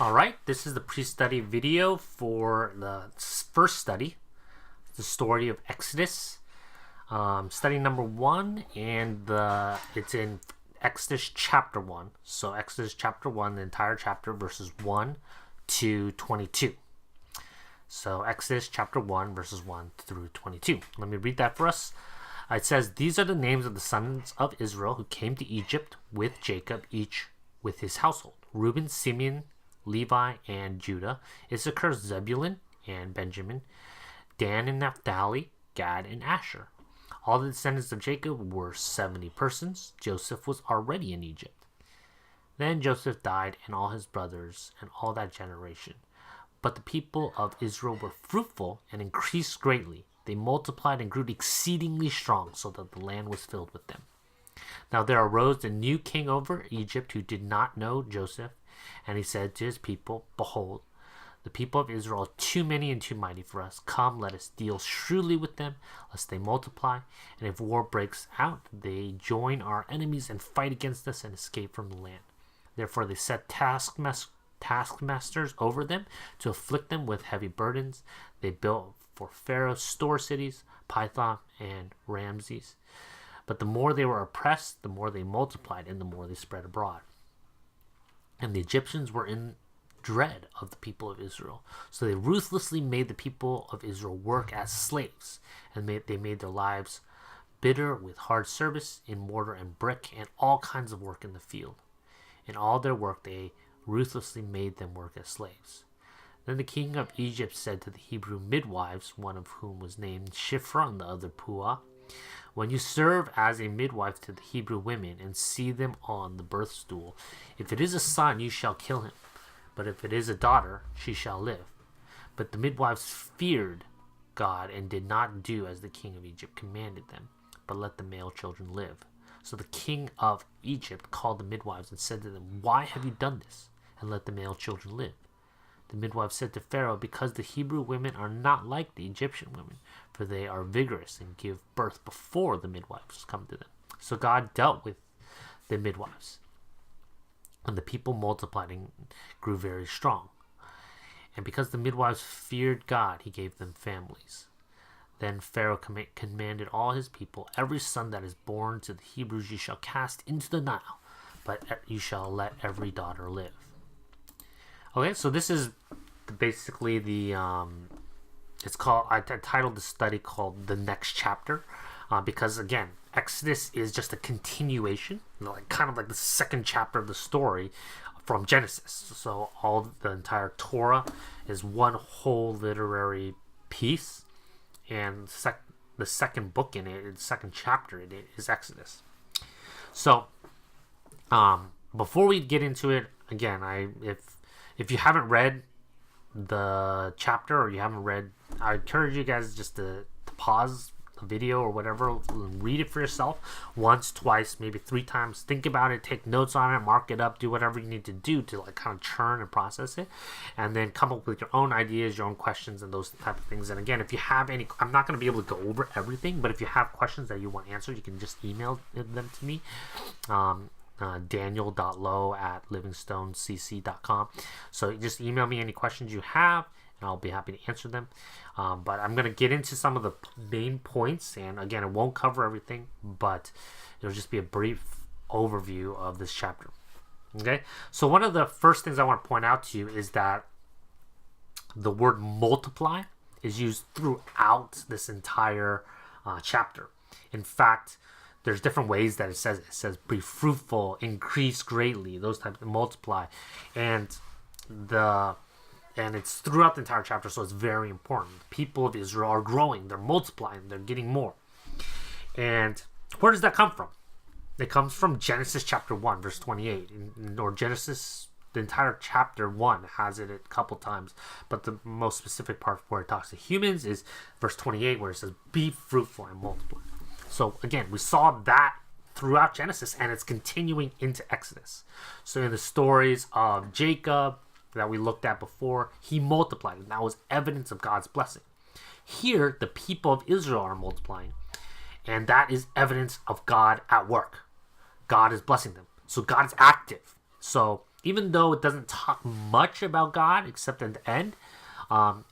Alright, this is the pre-study video for the first study, the story of Exodus. Study number 1, and it's in Exodus chapter 1. So Exodus chapter 1, the entire chapter, verses 1 to 22. So Exodus chapter 1, verses 1 through 22. Let me read that for us. It says, "These are the names of the sons of Israel who came to Egypt with Jacob, each with his household. Reuben, Simeon, Levi, and Judah, Issachar, Zebulun, and Benjamin, Dan and Naphtali, Gad, and Asher. All the descendants of Jacob were 70 persons. Joseph was already in Egypt. Then Joseph died, and all his brothers, and all that generation. But the people of Israel were fruitful and increased greatly. They multiplied and grew exceedingly strong, so that the land was filled with them. Now there arose a new king over Egypt who did not know Joseph, and he said to his people, 'Behold, the people of Israel are too many and too mighty for us. Come, let us deal shrewdly with them, lest they multiply. And if war breaks out, they join our enemies and fight against us and escape from the land.' Therefore they set taskmasters over them to afflict them with heavy burdens. They built for Pharaoh store cities, Pithom and Ramses. But the more they were oppressed, the more they multiplied, and the more they spread abroad. And the Egyptians were in dread of the people of Israel. So they ruthlessly made the people of Israel work as slaves, and they made their lives bitter with hard service in mortar and brick and all kinds of work in the field. In all their work they ruthlessly made them work as slaves. Then the king of Egypt said to the Hebrew midwives, one of whom was named Shiphrah and the other Puah, 'When you serve as a midwife to the Hebrew women and see them on the birth stool, if it is a son, you shall kill him. But if it is a daughter, she shall live.' But the midwives feared God and did not do as the king of Egypt commanded them, but let the male children live. So the king of Egypt called the midwives and said to them, 'Why have you done this, and let the male children live?' The midwives said to Pharaoh, 'Because the Hebrew women are not like the Egyptian women, for they are vigorous and give birth before the midwives come to them.' So God dealt with the midwives, and the people multiplied and grew very strong. And because the midwives feared God, he gave them families. Then Pharaoh commanded all his people, 'Every son that is born to the Hebrews you shall cast into the Nile, but you shall let every daughter live.'" Okay, so this is basically the it's called, I titled the study called The Next Chapter, because again, Exodus is just a continuation, kind of like the second chapter of the story from Genesis. So the entire Torah is one whole literary piece, and the second book in it, the second chapter in it, is Exodus. So before we get into it, again, if you haven't read the chapter, or you haven't read, I encourage you guys just to pause the video or whatever, and read it for yourself once, twice, maybe 3 times. Think about it, take notes on it, mark it up, do whatever you need to do to kind of churn and process it, and then come up with your own ideas, your own questions, and those type of things. And again, if you have any, I'm not going to be able to go over everything, but if you have questions that you want answered, you can just email them to me. Daniel.low@livingstonecc.com. So just email me any questions you have, and I'll be happy to answer them. But I'm going to get into some of the main points, and again, it won't cover everything, but it'll just be a brief overview of this chapter. Okay, so one of the first things I want to point out to you is that the word multiply is used throughout this entire chapter. In fact, there's different ways that it says it. It says be fruitful, increase greatly, those types of multiply, and it's throughout the entire chapter, so it's very important. The people of Israel are growing, they're multiplying, they're getting more. And where does that come from? It comes from Genesis chapter 1, verse 28, or Genesis, the entire chapter 1 has it a couple times, but the most specific part where it talks to humans is verse 28, where it says be fruitful and multiply. So again, we saw that throughout Genesis, and it's continuing into Exodus. So in the stories of Jacob that we looked at before, he multiplied, and that was evidence of God's blessing. Here, the people of Israel are multiplying, and that is evidence of God at work. God is blessing them. So God is active. So even though it doesn't talk much about God except at the end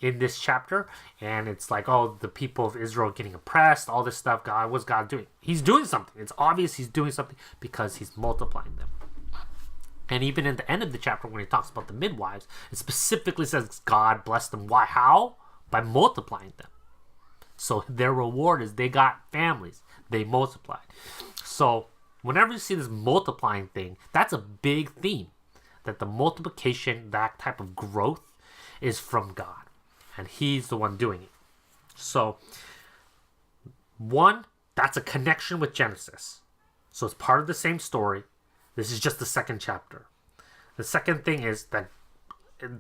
in this chapter, and it's like, oh, the people of Israel getting oppressed, all this stuff. What's God doing? He's doing something. It's obvious he's doing something because he's multiplying them. And even at the end of the chapter, when he talks about the midwives, it specifically says God blessed them. Why? How? By multiplying them. So their reward is they got families. They multiplied. So whenever you see this multiplying thing, that's a big theme. That the multiplication, that type of growth, is from God. And he's the one doing it. So, one, that's a connection with Genesis. So it's part of the same story. This is just the second chapter. The second thing is that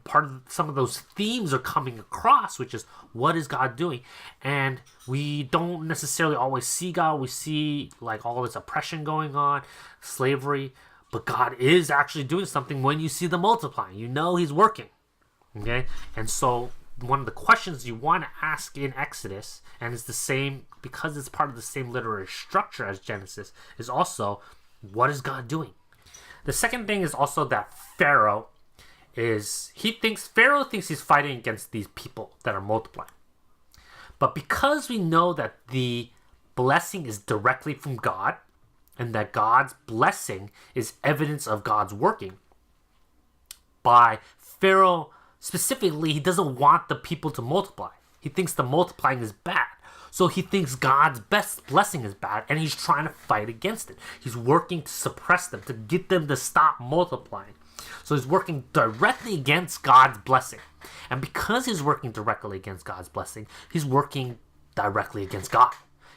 part of some of those themes are coming across, which is what is God doing? And we don't necessarily always see God. We see like all this oppression going on, slavery, but God is actually doing something when you see the multiplying. You know he's working. Okay? And so one of the questions you want to ask in Exodus, and it's the same because it's part of the same literary structure as Genesis, is also, what is God doing? The second thing is also that Pharaoh thinks he's fighting against these people that are multiplying. But because we know that the blessing is directly from God, and that God's blessing is evidence of God's working, by Pharaoh specifically, he doesn't want the people to multiply. He thinks the multiplying is bad. So he thinks God's best blessing is bad, and he's trying to fight against it. He's working to suppress them, to get them to stop multiplying. So he's working directly against God's blessing. And because he's working directly against God's blessing, he's working directly against God.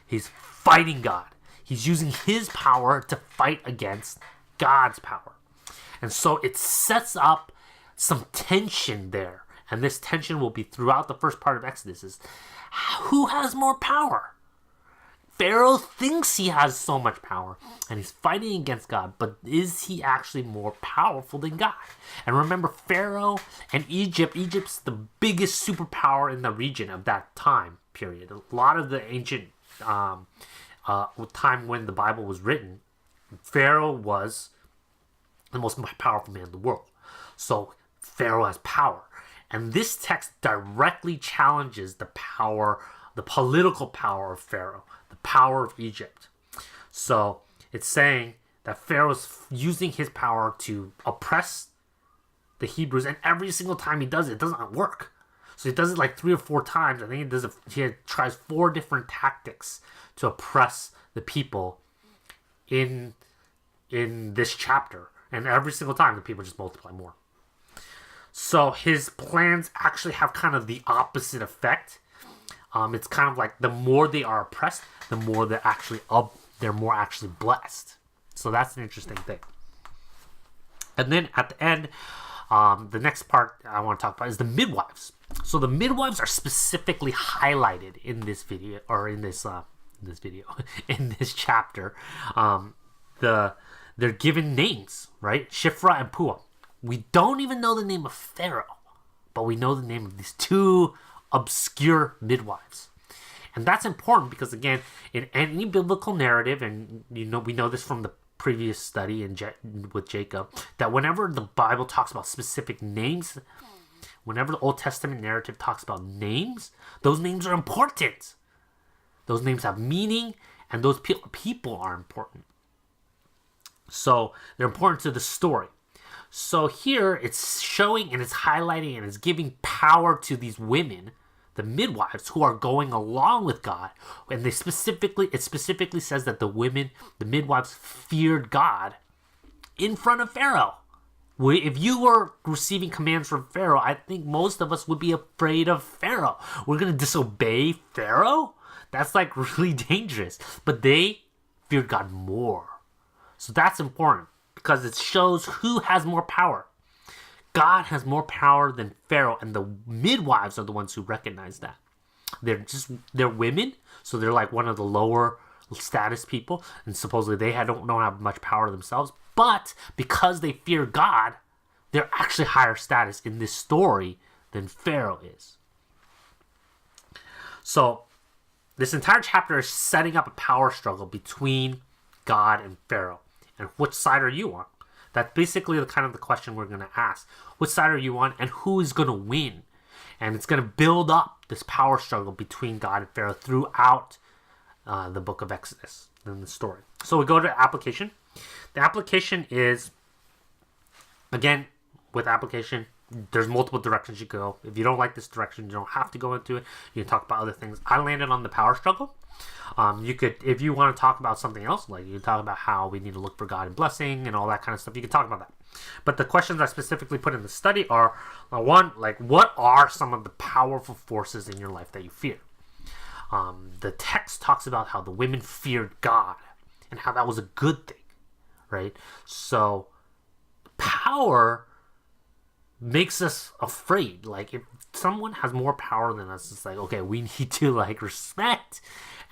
He's fighting God. He's using his power to fight against God's power. And so it sets up some tension there. And this tension will be throughout the first part of Exodus. Is who has more power? Pharaoh thinks he has so much power, and he's fighting against God, but is he actually more powerful than God? And remember, Pharaoh and Egypt's the biggest superpower in the region of that time period. A lot of the ancient time when the Bible was written, Pharaoh was the most powerful man in the world. So Pharaoh has power. And this text directly challenges the power, the political power of Pharaoh, the power of Egypt. So it's saying that Pharaoh's using his power to oppress the Hebrews, and every single time he does it, it doesn't work. So he does it like 3 or 4 times. I think he tries 4 different tactics to oppress the people in this chapter. And every single time, the people just multiply more. So his plans actually have kind of the opposite effect. It's kind of like the more they are oppressed, the more they're more actually blessed. So that's an interesting thing. And then at the end, the next part I want to talk about is the midwives. So the midwives are specifically highlighted in this video, or in this in this chapter. They're given names, right? Shiphrah and Puah. We don't even know the name of Pharaoh, but we know the name of these 2 obscure midwives. And that's important because, again, in any biblical narrative, and we know this from the previous study with Jacob, that whenever the Bible talks about specific names, whenever the Old Testament narrative talks about names, those names are important. Those names have meaning, and those people are important. So they're important to the story. So here it's showing and it's highlighting and it's giving power to these women, the midwives, who are going along with God. And it specifically says that the midwives feared God in front of Pharaoh. If you were receiving commands from Pharaoh, I think most of us would be afraid of Pharaoh. We're going to disobey Pharaoh? That's like really dangerous. But they feared God more. So that's important, because it shows who has more power. God has more power than Pharaoh, and the midwives are the ones who recognize that. They're women, so they're like one of the lower status people, and supposedly they don't have much power themselves. But because they fear God, they're actually higher status in this story than Pharaoh is. So this entire chapter is setting up a power struggle between God and Pharaoh. And which side are you on? That's basically the kind of the question we're going to ask. Which side are you on, and who is going to win? And it's going to build up this power struggle between God and Pharaoh throughout the book of Exodus in the story. So we go to application. The application is, again, with application, there's multiple directions you go. If you don't like this direction, you don't have to go into it. You can talk about other things. I landed on the power struggle. You could, if you want to talk about something else, like you talk about how we need to look for God and blessing and all that kind of stuff, you can talk about that. But the questions I specifically put in the study are, one, like, what are some of the powerful forces in your life that you fear? The text talks about how the women feared God and how that was a good thing, right? So power makes us afraid. Like, if someone has more power than us, it's like, okay, we need to like respect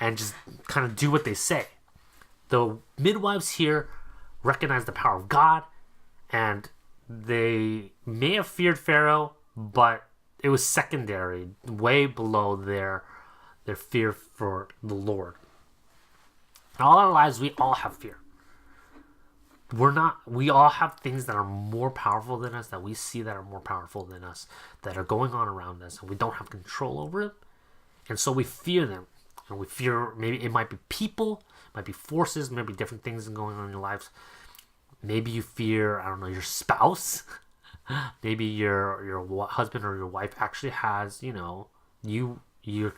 and just kind of do what they say. The midwives here recognize the power of God, and they may have feared Pharaoh, but it was secondary, way below their fear for the Lord. In all our lives, we all have fear. We all have things that are more powerful than us, that we see that are more powerful than us, that are going on around us, and we don't have control over them. And so we fear them. And we fear, maybe it might be people, it might be forces, maybe different things going on in your lives. Maybe you fear, I don't know, your spouse. Maybe your husband or your wife actually has, you're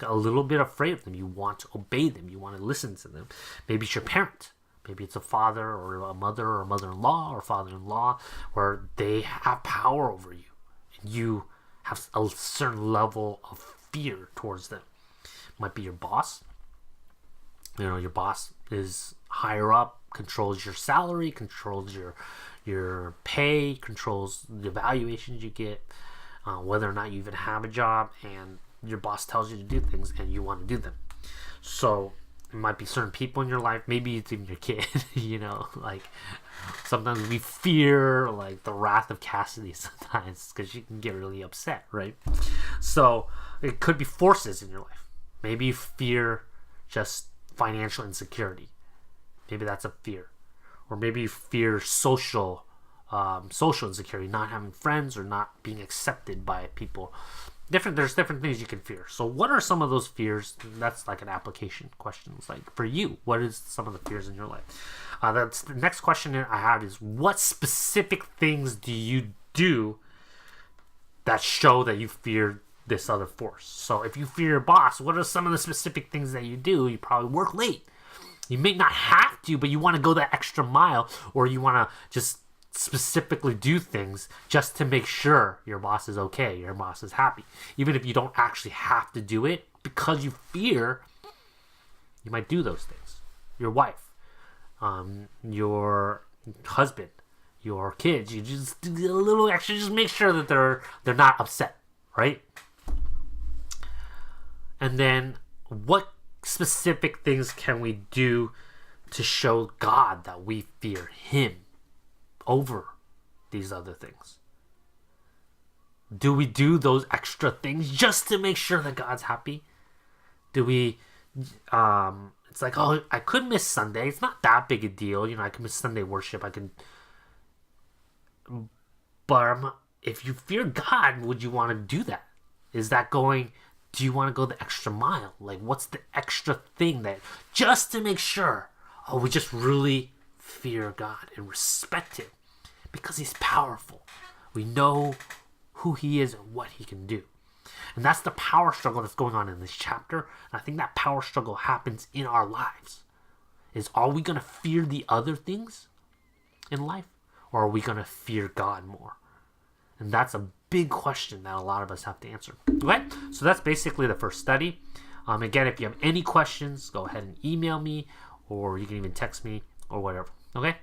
a little bit afraid of them. You want to obey them. You want to listen to them. Maybe it's your parent. Maybe it's a father or a mother or a mother-in-law or father-in-law, where they have power over you. And you have a certain level of fear towards them. Might be your boss. Your boss is higher up, controls your salary, controls your pay, controls the evaluations you get, whether or not you even have a job, and your boss tells you to do things and you want to do them. So it might be certain people in your life, maybe it's even your kid, like sometimes we fear like the wrath of Cassidy sometimes because she can get really upset, right? So it could be forces in your life. Maybe you fear just financial insecurity. Maybe that's a fear. Or maybe you fear social insecurity, not having friends or not being accepted by people. There's different things you can fear. So what are some of those fears? That's like an application question. It's like, for you, what is some of the fears in your life? That's the next question I have is, what specific things do you do that show that you fear this other force? So if you fear your boss, what are some of the specific things that you do? You probably work late. You may not have to, but you want to go that extra mile, or you want to just specifically do things just to make sure your boss is okay, your boss is happy. Even if you don't actually have to do it, because you fear, you might do those things. Your wife, your husband, your kids, you just do a little extra, just make sure that they're not upset, right? And then what specific things can we do to show God that we fear Him over these other things? Do we do those extra things just to make sure that God's happy? Do we it's like, oh, I could miss Sunday, it's not that big a deal, I could miss Sunday worship, but if you fear God, would you want to do that? Do you want to go the extra mile? Like, what's the extra thing that, just to make sure, we just really fear God and respect Him because He's powerful. We know who He is and what He can do. And that's the power struggle that's going on in this chapter. And I think that power struggle happens in our lives. Are we going to fear the other things in life? Or are we going to fear God more? And that's a big question that a lot of us have to answer. Okay? So that's basically the first study. Again, if you have any questions, go ahead and email me, or you can even text me or whatever. Okay?